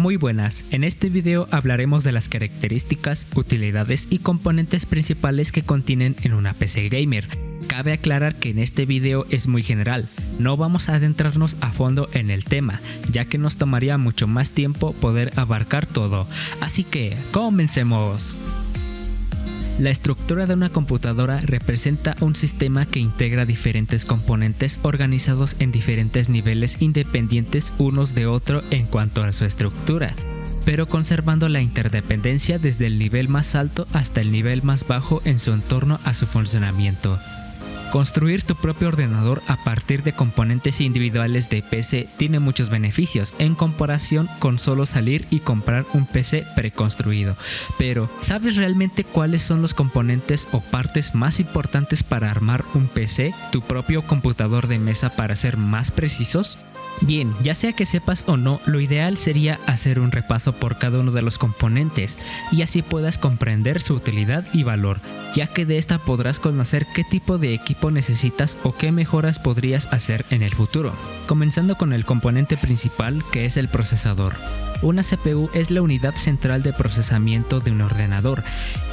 Muy buenas, en este video hablaremos de las características, utilidades y componentes principales que contienen en una PC gamer. Cabe aclarar que en este video es muy general, no vamos a adentrarnos a fondo en el tema, ya que nos tomaría mucho más tiempo poder abarcar todo, así que comencemos. La estructura de una computadora representa un sistema que integra diferentes componentes organizados en diferentes niveles independientes unos de otro en cuanto a su estructura, pero conservando la interdependencia desde el nivel más alto hasta el nivel más bajo en su entorno a su funcionamiento. Construir tu propio ordenador a partir de componentes individuales de PC tiene muchos beneficios en comparación con solo salir y comprar un PC preconstruido. Pero, ¿sabes realmente cuáles son los componentes o partes más importantes para armar un PC, tu propio computador de mesa para ser más precisos? Bien, ya sea que sepas o no, lo ideal sería hacer un repaso por cada uno de los componentes y así puedas comprender su utilidad y valor, ya que de esta podrás conocer qué tipo de equipo necesitas o qué mejoras podrías hacer en el futuro. Comenzando con el componente principal, que es el procesador. Una CPU es la unidad central de procesamiento de un ordenador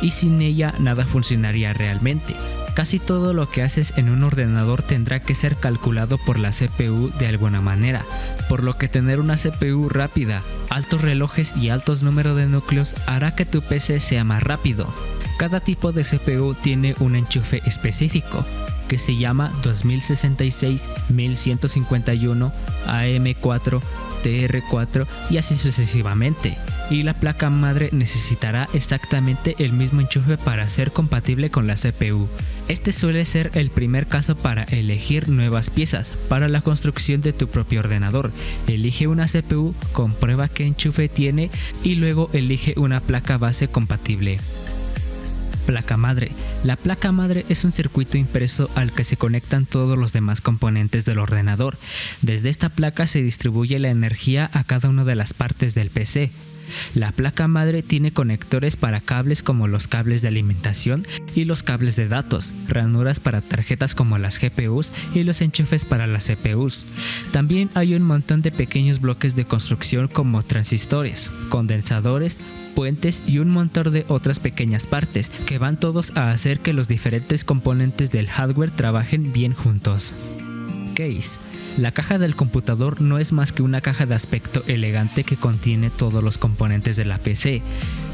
y sin ella nada funcionaría realmente. Casi todo lo que haces en un ordenador tendrá que ser calculado por la CPU de alguna manera, por lo que tener una CPU rápida, altos relojes y altos números de núcleos hará que tu PC sea más rápido. Cada tipo de CPU tiene un enchufe específico, que se llama 2066, 1151, AM4, TR4 y así sucesivamente, y la placa madre necesitará exactamente el mismo enchufe para ser compatible con la CPU. Este suele ser el primer caso para elegir nuevas piezas para la construcción de tu propio ordenador. Elige una CPU, comprueba qué enchufe tiene y luego elige una placa base compatible. Placa madre. La placa madre es un circuito impreso al que se conectan todos los demás componentes del ordenador. Desde esta placa se distribuye la energía a cada una de las partes del PC. La placa madre tiene conectores para cables como los cables de alimentación y los cables de datos, ranuras para tarjetas como las GPUs y los enchufes para las CPUs. También hay un montón de pequeños bloques de construcción como transistores, condensadores, puentes y un montón de otras pequeñas partes que van todos a hacer que los diferentes componentes del hardware trabajen bien juntos. Case. La caja del computador no es más que una caja de aspecto elegante que contiene todos los componentes de la PC.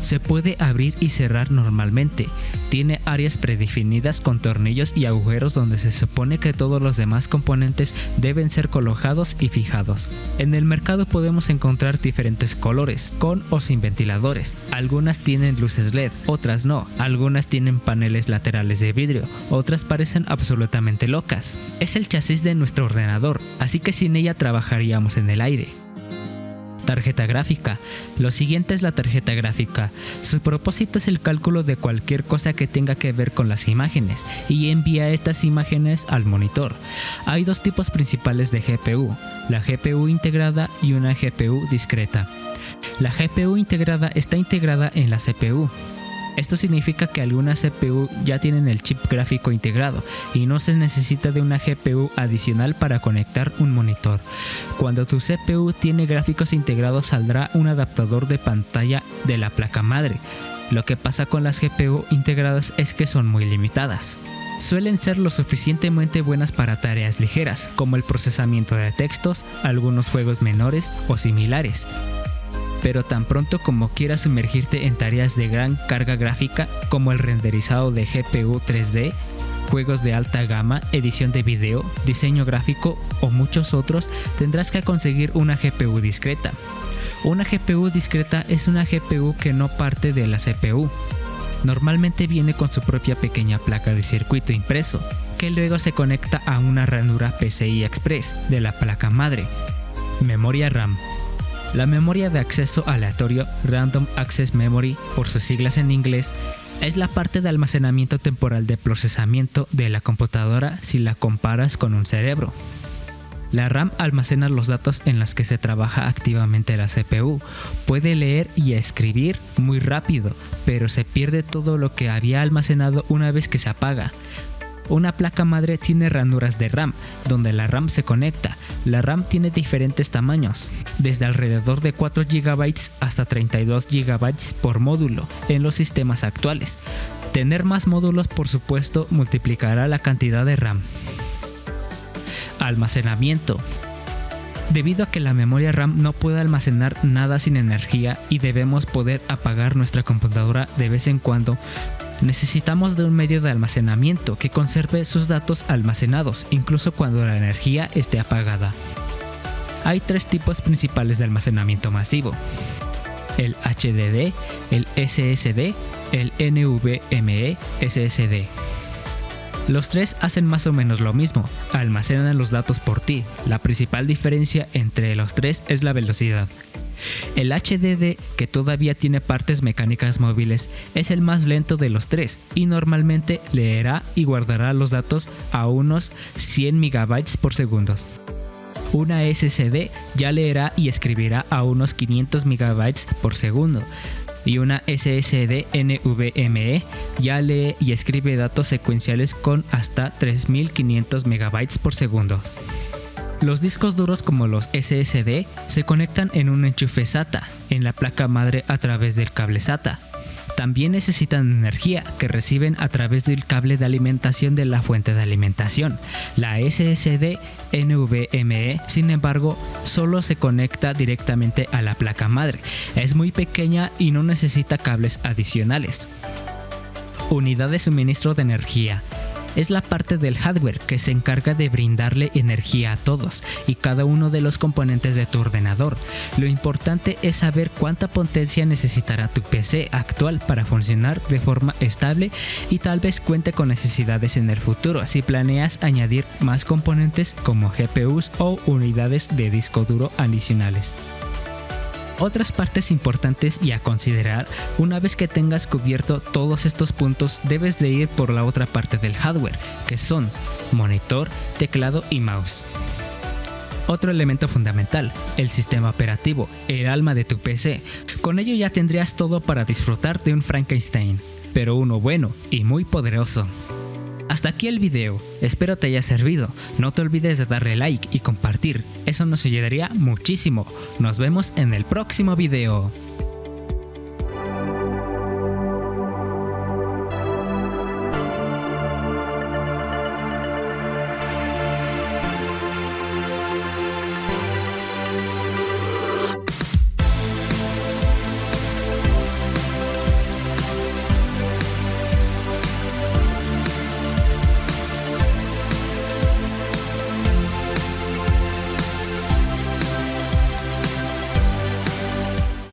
Se puede abrir y cerrar normalmente. Tiene áreas predefinidas con tornillos y agujeros donde se supone que todos los demás componentes deben ser colocados y fijados. En el mercado podemos encontrar diferentes colores, con o sin ventiladores. Algunas tienen luces LED, otras no. Algunas tienen paneles laterales de vidrio, otras parecen absolutamente locas. Es el chasis de nuestro ordenador, así que sin ella trabajaríamos en el aire. Tarjeta gráfica. Lo siguiente es la tarjeta gráfica. Su propósito es el cálculo de cualquier cosa que tenga que ver con las imágenes y envía estas imágenes al monitor. Hay dos tipos principales de GPU, la GPU integrada y una GPU discreta. La GPU integrada está integrada en la CPU. Esto significa que algunas CPU ya tienen el chip gráfico integrado y no se necesita de una GPU adicional para conectar un monitor. Cuando tu CPU tiene gráficos integrados saldrá un adaptador de pantalla de la placa madre. Lo que pasa con las GPU integradas es que son muy limitadas. Suelen ser lo suficientemente buenas para tareas ligeras, como el procesamiento de textos, algunos juegos menores o similares. Pero tan pronto como quieras sumergirte en tareas de gran carga gráfica como el renderizado de GPU 3D, juegos de alta gama, edición de video, diseño gráfico o muchos otros, tendrás que conseguir una GPU discreta. Una GPU discreta es una GPU que no parte de la CPU. Normalmente viene con su propia pequeña placa de circuito impreso, que luego se conecta a una ranura PCI Express de la placa madre. Memoria RAM. La memoria de acceso aleatorio, Random Access Memory, por sus siglas en inglés, es la parte de almacenamiento temporal de procesamiento de la computadora si la comparas con un cerebro. La RAM almacena los datos en los que se trabaja activamente la CPU. Puede leer y escribir muy rápido, pero se pierde todo lo que había almacenado una vez que se apaga. Una placa madre tiene ranuras de RAM, donde la RAM se conecta. La RAM tiene diferentes tamaños, desde alrededor de 4 GB hasta 32 GB por módulo en los sistemas actuales. Tener más módulos, por supuesto, multiplicará la cantidad de RAM. Almacenamiento. Debido a que la memoria RAM no puede almacenar nada sin energía y debemos poder apagar nuestra computadora de vez en cuando, necesitamos de un medio de almacenamiento que conserve sus datos almacenados, incluso cuando la energía esté apagada. Hay 3 tipos principales de almacenamiento masivo: el HDD, el SSD, el NVMe SSD. Los 3 hacen más o menos lo mismo, almacenan los datos por ti. La principal diferencia entre los 3 es la velocidad. El HDD, que todavía tiene partes mecánicas móviles, es el más lento de los 3 y normalmente leerá y guardará los datos a unos 100 MB por segundo. Una SSD ya leerá y escribirá a unos 500 MB por segundo. Y una SSD NVMe ya lee y escribe datos secuenciales con hasta 3500 MB por segundo. Los discos duros como los SSD se conectan en un enchufe SATA en la placa madre a través del cable SATA. También necesitan energía que reciben a través del cable de alimentación de la fuente de alimentación. La SSD NVMe, sin embargo, solo se conecta directamente a la placa madre. Es muy pequeña y no necesita cables adicionales. Unidad de suministro de energía. Es la parte del hardware que se encarga de brindarle energía a todos y cada uno de los componentes de tu ordenador. Lo importante es saber cuánta potencia necesitará tu PC actual para funcionar de forma estable y tal vez cuente con necesidades en el futuro si planeas añadir más componentes como GPUs o unidades de disco duro adicionales. Otras partes importantes y a considerar: una vez que tengas cubierto todos estos puntos, debes de ir por la otra parte del hardware, que son monitor, teclado y mouse. Otro elemento fundamental: el sistema operativo, el alma de tu PC. Con ello ya tendrías todo para disfrutar de un Frankenstein, pero uno bueno y muy poderoso. Hasta aquí el video, espero te haya servido. No te olvides de darle like y compartir, eso nos ayudaría muchísimo. Nos vemos en el próximo video.